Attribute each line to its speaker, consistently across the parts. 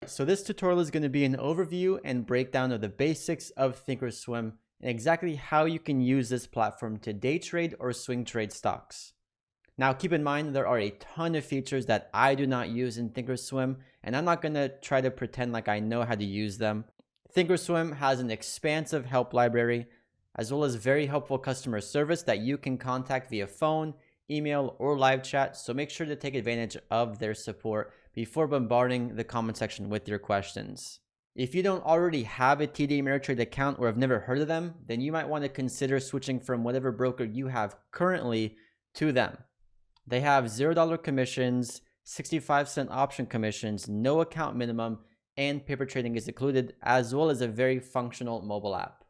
Speaker 1: So this tutorial is going to be an overview and breakdown of the basics of ThinkOrSwim and exactly how you can use this platform to day trade or swing trade stocks. Now keep in mind there are a ton of features that I do not use in ThinkOrSwim, and I'm not going to try to pretend like I know how to use them. ThinkOrSwim has an expansive help library as well as very helpful customer service that you can contact via phone, email, or live chat, so make sure to take advantage of their support before bombarding the comment section with your questions. If you don't already have a TD Ameritrade account or have never heard of them, then you might want to consider switching from whatever broker you have currently to them. They have $0 commissions, 65-cent option commissions, no account minimum, and paper trading is included, as well as a very functional mobile app.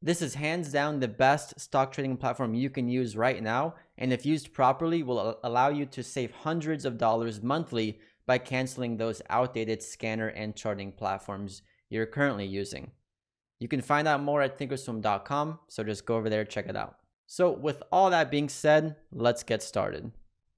Speaker 1: This is hands down the best stock trading platform you can use right now, and if used properly will allow you to save hundreds of dollars monthly by canceling those outdated scanner and charting platforms you're currently using. You can find out more at ThinkOrSwim.com, so just go over there, check it out. So with all that being said, let's get started.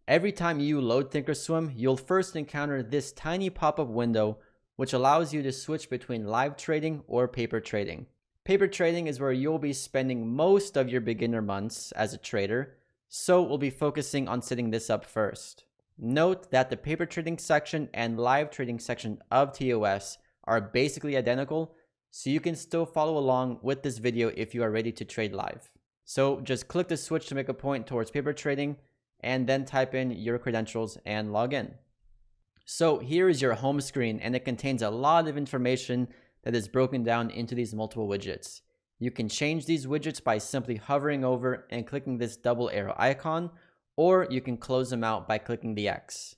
Speaker 1: Every time you load ThinkOrSwim, you'll first encounter this tiny pop-up window which allows you to switch between live trading or paper trading. Paper trading is where you'll be spending most of your beginner months as a trader, so we'll be focusing on setting this up first. Note that the paper trading section and live trading section of ToS are basically identical, so you can still follow along with this video if you are ready to trade live. So just click the switch to make a point towards paper trading and then type in your credentials and log in. So here is your home screen, and it contains a lot of information that is broken down into these multiple widgets. You can change these widgets by simply hovering over and clicking this double arrow icon, or you can close them out by clicking the X.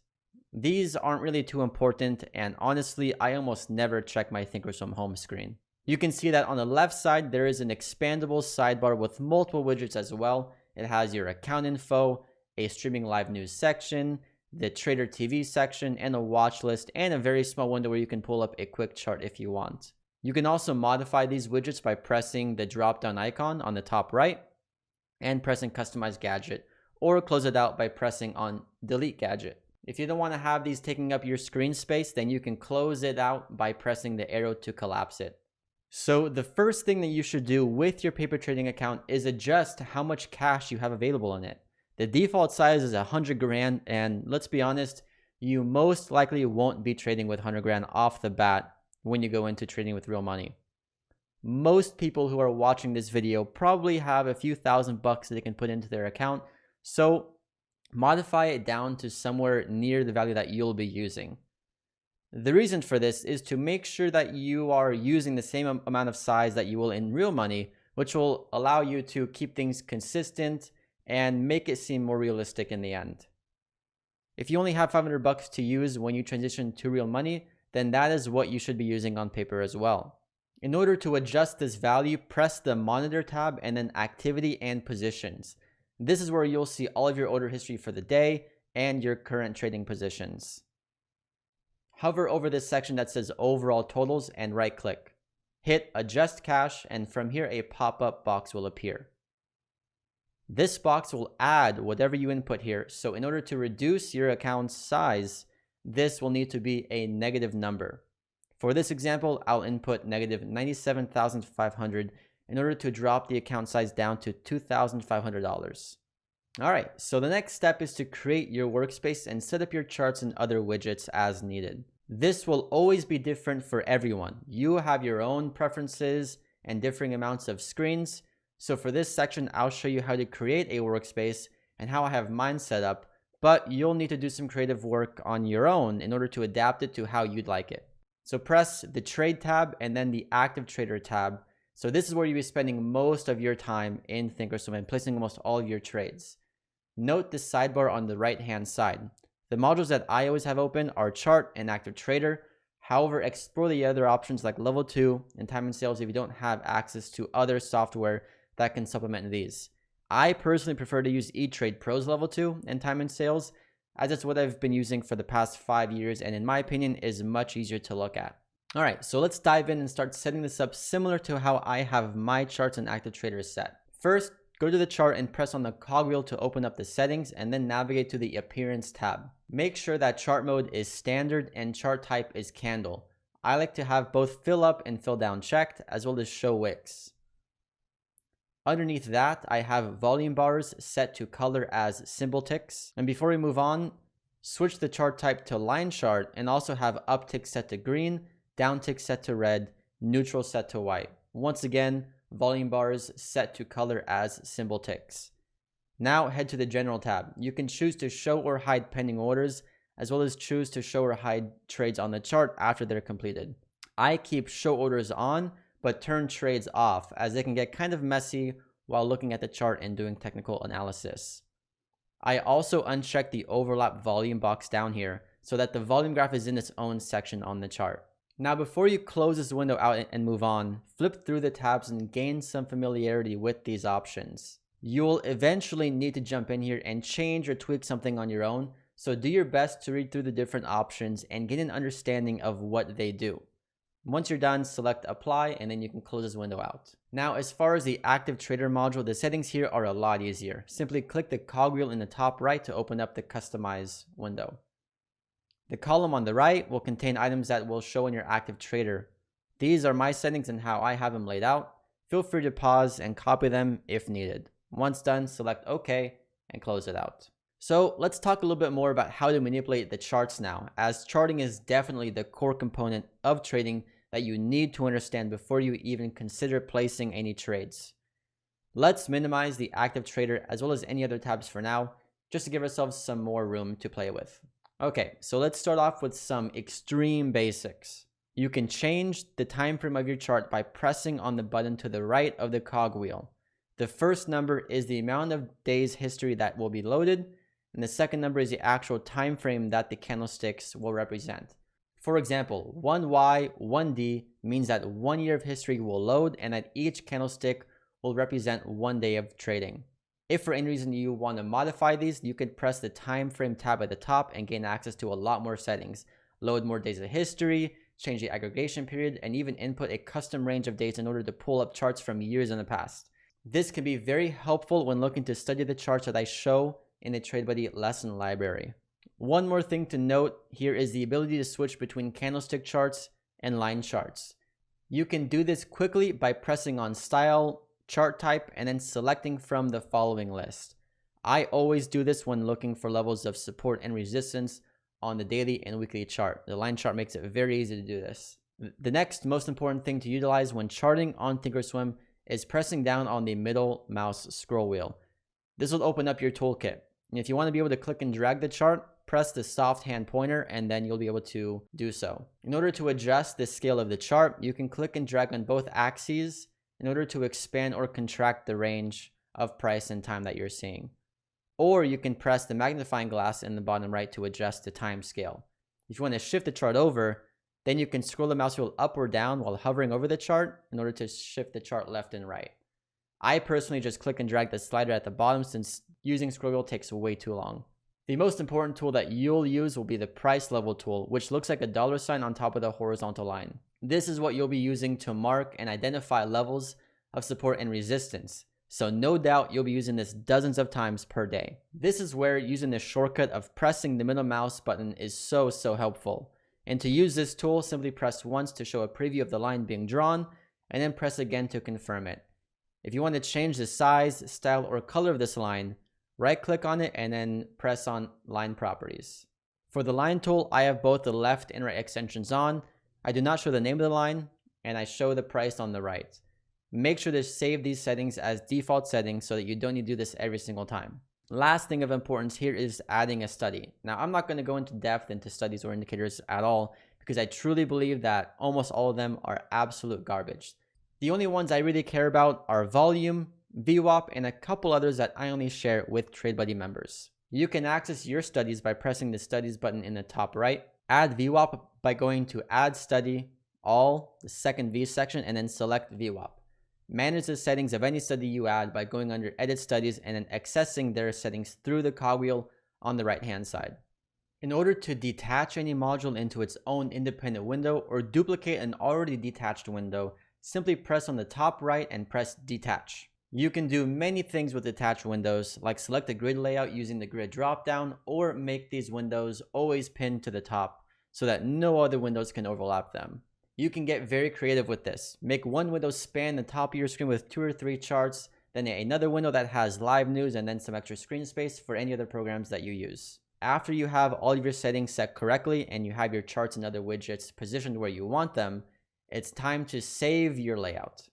Speaker 1: These aren't really too important, and honestly, I almost never check my ThinkOrSwim home screen. You can see that on the left side, there is an expandable sidebar with multiple widgets as well. It has your account info, a streaming live news section, the Trader TV section, and a watch list, and a very small window where you can pull up a quick chart if you want. You can also modify these widgets by pressing the drop-down icon on the top right and pressing Customize Gadget, or close it out by pressing on Delete Gadget. If you don't want to have these taking up your screen space, then you can close it out by pressing the arrow to collapse it. So the first thing that you should do with your paper trading account is adjust how much cash you have available in it. The default size is 100 grand, and let's be honest, you most likely won't be trading with 100 grand off the bat when you go into trading with real money. Most people who are watching this video probably have a few $1,000 that they can put into their account, so modify it down to somewhere near the value that you'll be using. The reason for this is to make sure that you are using the same amount of size that you will in real money, which will allow you to keep things consistent and make it seem more realistic in the end. If you only have $500 to use when you transition to real money, then that is what you should be using on paper as well. In order to adjust this value, press the Monitor tab and then Activity and Positions. This is where you'll see all of your order history for the day and your current trading positions. Hover over this section that says Overall Totals and right-click. Hit Adjust Cash, and from here a pop-up box will appear. This box will add whatever you input here, so in order to reduce your account's size, this will need to be a negative number. For this example, I'll input negative 97,500 in order to drop the account size down to $2,500. Alright, so the next step is to create your workspace and set up your charts and other widgets as needed. This will always be different for everyone. You have your own preferences and differing amounts of screens. So for this section, I'll show you how to create a workspace and how I have mine set up, but you'll need to do some creative work on your own in order to adapt it to how you'd like it. So press the Trade tab and then the Active Trader tab. So this is where you'll be spending most of your time in ThinkOrSwim and placing almost all of your trades. Note the sidebar on the right-hand side. The modules that I always have open are Chart and Active Trader. However, explore the other options like Level 2 and Time and Sales if you don't have access to other software that can supplement these. I personally prefer to use eTrade Pro's Level 2 and Time and Sales, as it's what I've been using for the past 5 years and in my opinion is much easier to look at. Alright, so let's dive in and start setting this up similar to how I have my charts and Active Trader set. First, go to the chart and press on the cogwheel to open up the settings and then navigate to the Appearance tab. Make sure that chart mode is standard and chart type is candle. I like to have both fill up and fill down checked, as well as show wicks. Underneath that, I have volume bars set to color as symbol ticks. And before we move on, switch the chart type to line chart and also have uptick set to green, downtick set to red, neutral set to white. Once again, volume bars set to color as symbol ticks. Now head to the general tab. You can choose to show or hide pending orders, as well as choose to show or hide trades on the chart after they're completed. I keep show orders on, but turn trades off, as they can get kind of messy while looking at the chart and doing technical analysis. I also uncheck the overlap volume box down here so that the volume graph is in its own section on the chart. Now, before you close this window out and move on, flip through the tabs and gain some familiarity with these options. You'll eventually need to jump in here and change or tweak something on your own, so do your best to read through the different options and get an understanding of what they do. Once you're done, select apply and then you can close this window out. Now, as far as the active trader module, the settings here are a lot easier. Simply click the cogwheel in the top right to open up the customize window. The column on the right will contain items that will show in your active trader. These are my settings and how I have them laid out. Feel free to pause and copy them if needed. Once done, select OK and close it out. So let's talk a little bit more about how to manipulate the charts now, as charting is definitely the core component of trading that you need to understand before you even consider placing any trades. Let's minimize the active trader as well as any other tabs for now, just to give ourselves some more room to play with. Okay, so let's start off with some extreme basics. You can change the time frame of your chart by pressing on the button to the right of the cogwheel. The first number is the amount of days history that will be loaded, and the second number is the actual time frame that the candlesticks will represent. For example, 1Y, 1D means that 1 year of history will load and that each candlestick will represent 1 day of trading. If for any reason you want to modify these, you can press the time frame tab at the top and gain access to a lot more settings. Load more days of history, change the aggregation period, and even input a custom range of dates in order to pull up charts from years in the past. This can be very helpful when looking to study the charts that I show in the TradeBuddy lesson library. One more thing to note here is the ability to switch between candlestick charts and line charts. You can do this quickly by pressing on Style, Chart Type, and then selecting from the following list. I always do this when looking for levels of support and resistance on the daily and weekly chart. The line chart makes it very easy to do this. The next most important thing to utilize when charting on ThinkOrSwim is pressing down on the middle mouse scroll wheel. This will open up your toolkit. And if you want to be able to click and drag the chart, press the soft hand pointer and then you'll be able to do so. In order to adjust the scale of the chart, you can click and drag on both axes in order to expand or contract the range of price and time that you're seeing. Or you can press the magnifying glass in the bottom right to adjust the time scale. If you want to shift the chart over, then you can scroll the mouse wheel up or down while hovering over the chart in order to shift the chart left and right. I personally just click and drag the slider at the bottom since using scroll wheel takes way too long. The most important tool that you'll use will be the price level tool, which looks like a dollar sign on top of the horizontal line. This is what you'll be using to mark and identify levels of support and resistance. So no doubt you'll be using this dozens of times per day. This is where using the shortcut of pressing the middle mouse button is so helpful. And to use this tool, simply press once to show a preview of the line being drawn, and then press again to confirm it. If you want to change the size, style, or color of this line, right-click on it and then press on Line Properties. For the line tool, I have both the left and right extensions on. I do not show the name of the line, and I show the price on the right. Make sure to save these settings as default settings so that you don't need to do this every single time. Last thing of importance here is adding a study. Now, I'm not going to go into depth into studies or indicators at all because I truly believe that almost all of them are absolute garbage. The only ones I really care about are volume, VWAP, and a couple others that I only share with TradeBuddy members. You can access your studies by pressing the studies button in the top right, add VWAP by going to add study, all, the second V section, and then select VWAP. Manage the settings of any study you add by going under edit studies and then accessing their settings through the cogwheel on the right hand side. In order to detach any module into its own independent window or duplicate an already detached window, simply press on the top right and press detach. You can do many things with detached windows, like select a grid layout using the grid dropdown, or make these windows always pinned to the top so that no other windows can overlap them. You can get very creative with this. Make one window span the top of your screen with 2 or 3 charts, then another window that has live news, and then some extra screen space for any other programs that you use. After you have all of your settings set correctly and you have your charts and other widgets positioned where you want them, it's time to save your layout.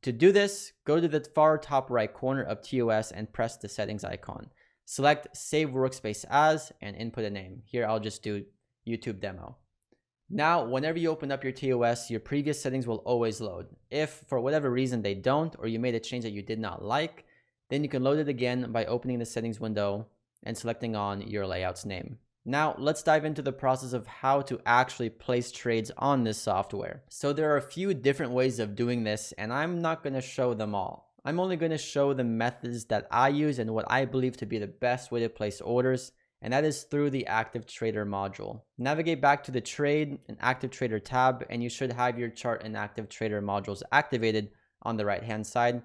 Speaker 1: To do this, go to the far top right corner of ToS and press the settings icon. Select Save Workspace As and input a name. Here I'll just do YouTube Demo. Now, whenever you open up your ToS, your previous settings will always load. If for whatever reason they don't, or you made a change that you did not like, then you can load it again by opening the settings window and selecting on your layout's name. Now, let's dive into the process of how to actually place trades on this software. So there are a few different ways of doing this, and I'm not going to show them all. I'm only going to show the methods that I use and what I believe to be the best way to place orders, and that is through the Active Trader module. Navigate back to the Trade and Active Trader tab, and you should have your chart and Active Trader modules activated on the right-hand side,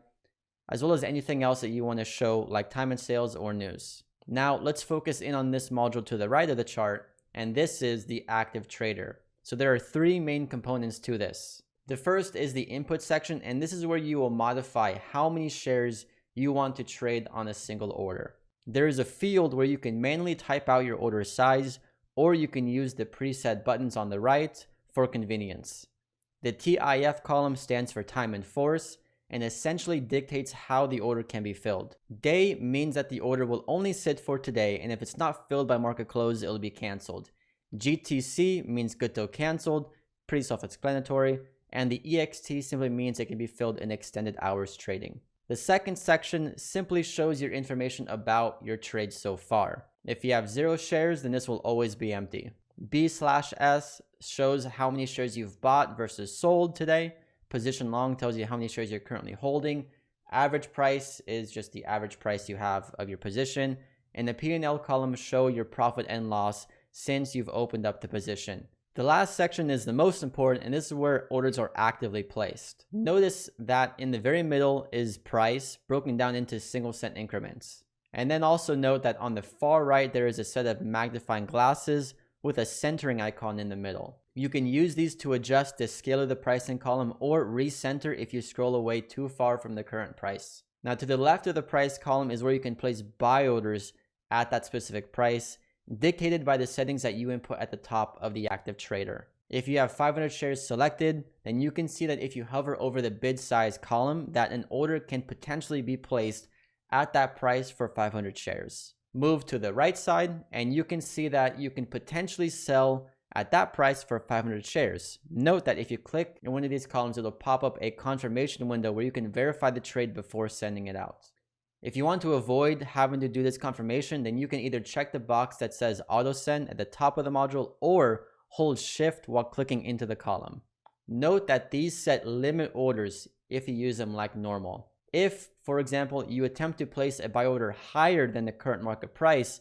Speaker 1: as well as anything else that you want to show like time and sales or news. Now let's focus in on this module to the right of the chart, and this is the Active Trader. So there are 3 main components to this. The first is the input section, and this is where you will modify how many shares you want to trade on a single order. There is a field where you can manually type out your order size, or you can use the preset buttons on the right for convenience. The TIF column stands for time in force, and essentially dictates how the order can be filled. Day means that the order will only sit for today, and if it's not filled by market close, it'll be canceled. GTC means good till canceled, pretty self-explanatory, and the EXT simply means it can be filled in extended hours trading. The second section simply shows your information about your trade so far. If you have 0 shares, then this will always be empty. B/S shows how many shares you've bought versus sold today. Position long tells you how many shares you're currently holding. Average price is just the average price you have of your position. And the P&L column show your profit and loss since you've opened up the position. The last section is the most important, and this is where orders are actively placed. Notice that in the very middle is price broken down into single cent increments. And then also note that on the far right, there is a set of magnifying glasses with a centering icon in the middle. You can use these to adjust the scale of the pricing column or recenter if you scroll away too far from the current price. Now to the left of the price column is where you can place buy orders at that specific price, dictated by the settings that you input at the top of the Active Trader. If you have 500 shares selected, then you can see that if you hover over the bid size column, that an order can potentially be placed at that price for 500 shares. Move to the right side, and you can see that you can potentially sell at that price for 500 shares. Note that if you click in one of these columns, it'll pop up a confirmation window where you can verify the trade before sending it out. If you want to avoid having to do this confirmation, then you can either check the box that says auto send at the top of the module or hold shift while clicking into the column. Note that these set limit orders if you use them like normal. If, for example, you attempt to place a buy order higher than the current market price,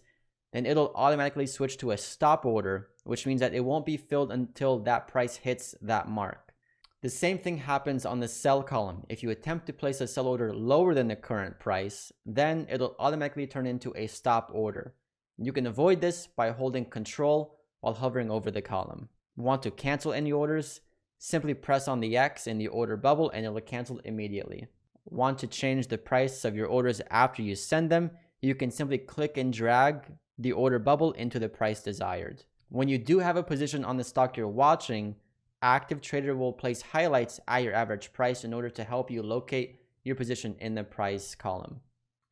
Speaker 1: then it'll automatically switch to a stop order, which means that it won't be filled until that price hits that mark. The same thing happens on the sell column. If you attempt to place a sell order lower than the current price, then it'll automatically turn into a stop order. You can avoid this by holding Control while hovering over the column. Want to cancel any orders? Simply press on the X in the order bubble and it will cancel immediately. Want to change the price of your orders after you send them? You can simply click and drag the order bubble into the price desired. When you do have a position on the stock you're watching, Active Trader will place highlights at your average price in order to help you locate your position in the price column.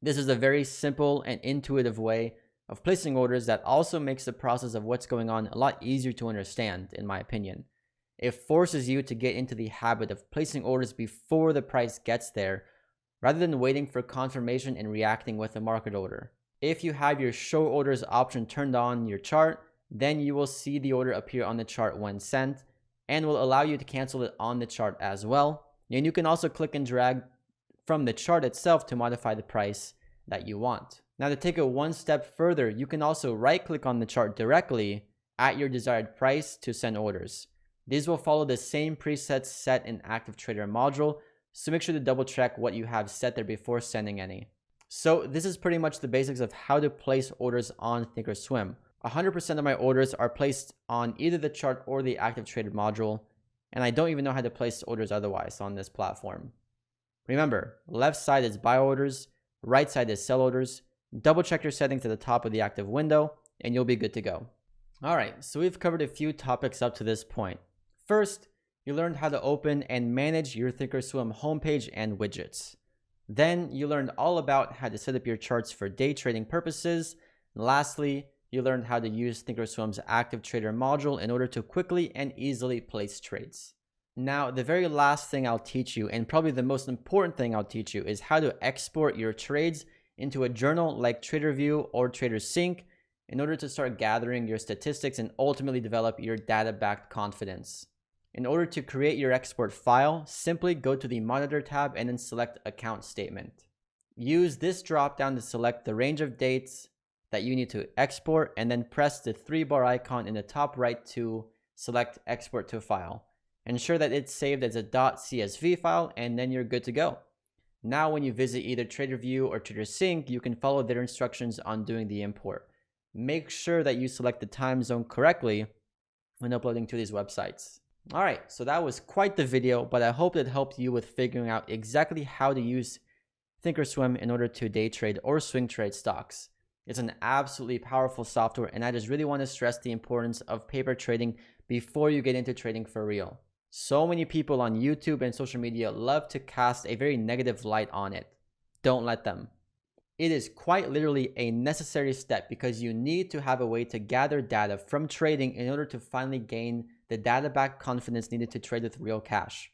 Speaker 1: This is a very simple and intuitive way of placing orders that also makes the process of what's going on a lot easier to understand, in my opinion. It forces you to get into the habit of placing orders before the price gets there, rather than waiting for confirmation and reacting with a market order. If you have your show orders option turned on your chart, then you will see the order appear on the chart when sent, and will allow you to cancel it on the chart as well. And you can also click and drag from the chart itself to modify the price that you want. Now to take it one step further, you can also right click on the chart directly at your desired price to send orders. These will follow the same presets set in Active Trader module, so make sure to double check what you have set there before sending any. So this is pretty much the basics of how to place orders on ThinkOrSwim. 100% of my orders are placed on either the chart or the Active Trader module, and I don't even know how to place orders otherwise on this platform. Remember, left side is buy orders, right side is sell orders. Double check your settings at the top of the active window, and you'll be good to go. All right, so we've covered a few topics up to this point. First, you learned how to open and manage your ThinkOrSwim homepage and widgets. Then you learned all about how to set up your charts for day trading purposes. And lastly, you learned how to use ThinkOrSwim's active trader module in order to quickly and easily place trades. Now, the very last thing I'll teach you, and probably the most important thing I'll teach you, is how to export your trades into a journal like TraderView or TraderSync in order to start gathering your statistics and ultimately develop your data-backed confidence. In order to create your export file, simply go to the Monitor tab and then select Account Statement. Use this drop-down to select the range of dates that you need to export, and then press the 3-bar icon in the top right to select Export to File. Ensure that it's saved as a .csv file, and then you're good to go. Now when you visit either TraderView or TraderSync, you can follow their instructions on doing the import. Make sure that you select the time zone correctly when uploading to these websites. All right, so that was quite the video, but I hope it helped you with figuring out exactly how to use ThinkOrSwim in order to day trade or swing trade stocks. It's an absolutely powerful software, and I just really want to stress the importance of paper trading before you get into trading for real. So many people on YouTube and social media love to cast a very negative light on it. Don't let them. It is quite literally a necessary step because you need to have a way to gather data from trading in order to finally gain the data-backed confidence needed to trade with real cash.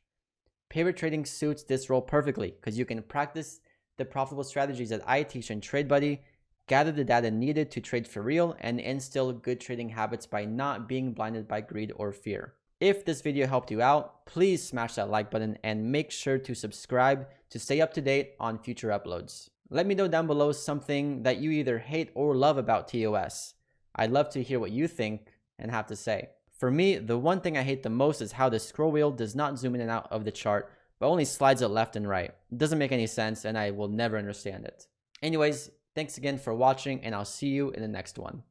Speaker 1: Paper trading suits this role perfectly because you can practice the profitable strategies that I teach in TradeBuddy, gather the data needed to trade for real, and instill good trading habits by not being blinded by greed or fear. If this video helped you out, please smash that like button and make sure to subscribe to stay up to date on future uploads. Let me know down below something that you either hate or love about ToS. I'd love to hear what you think and have to say. For me, the one thing I hate the most is how the scroll wheel does not zoom in and out of the chart, but only slides it left and right. It doesn't make any sense, and I will never understand it. Anyways, thanks again for watching, and I'll see you in the next one.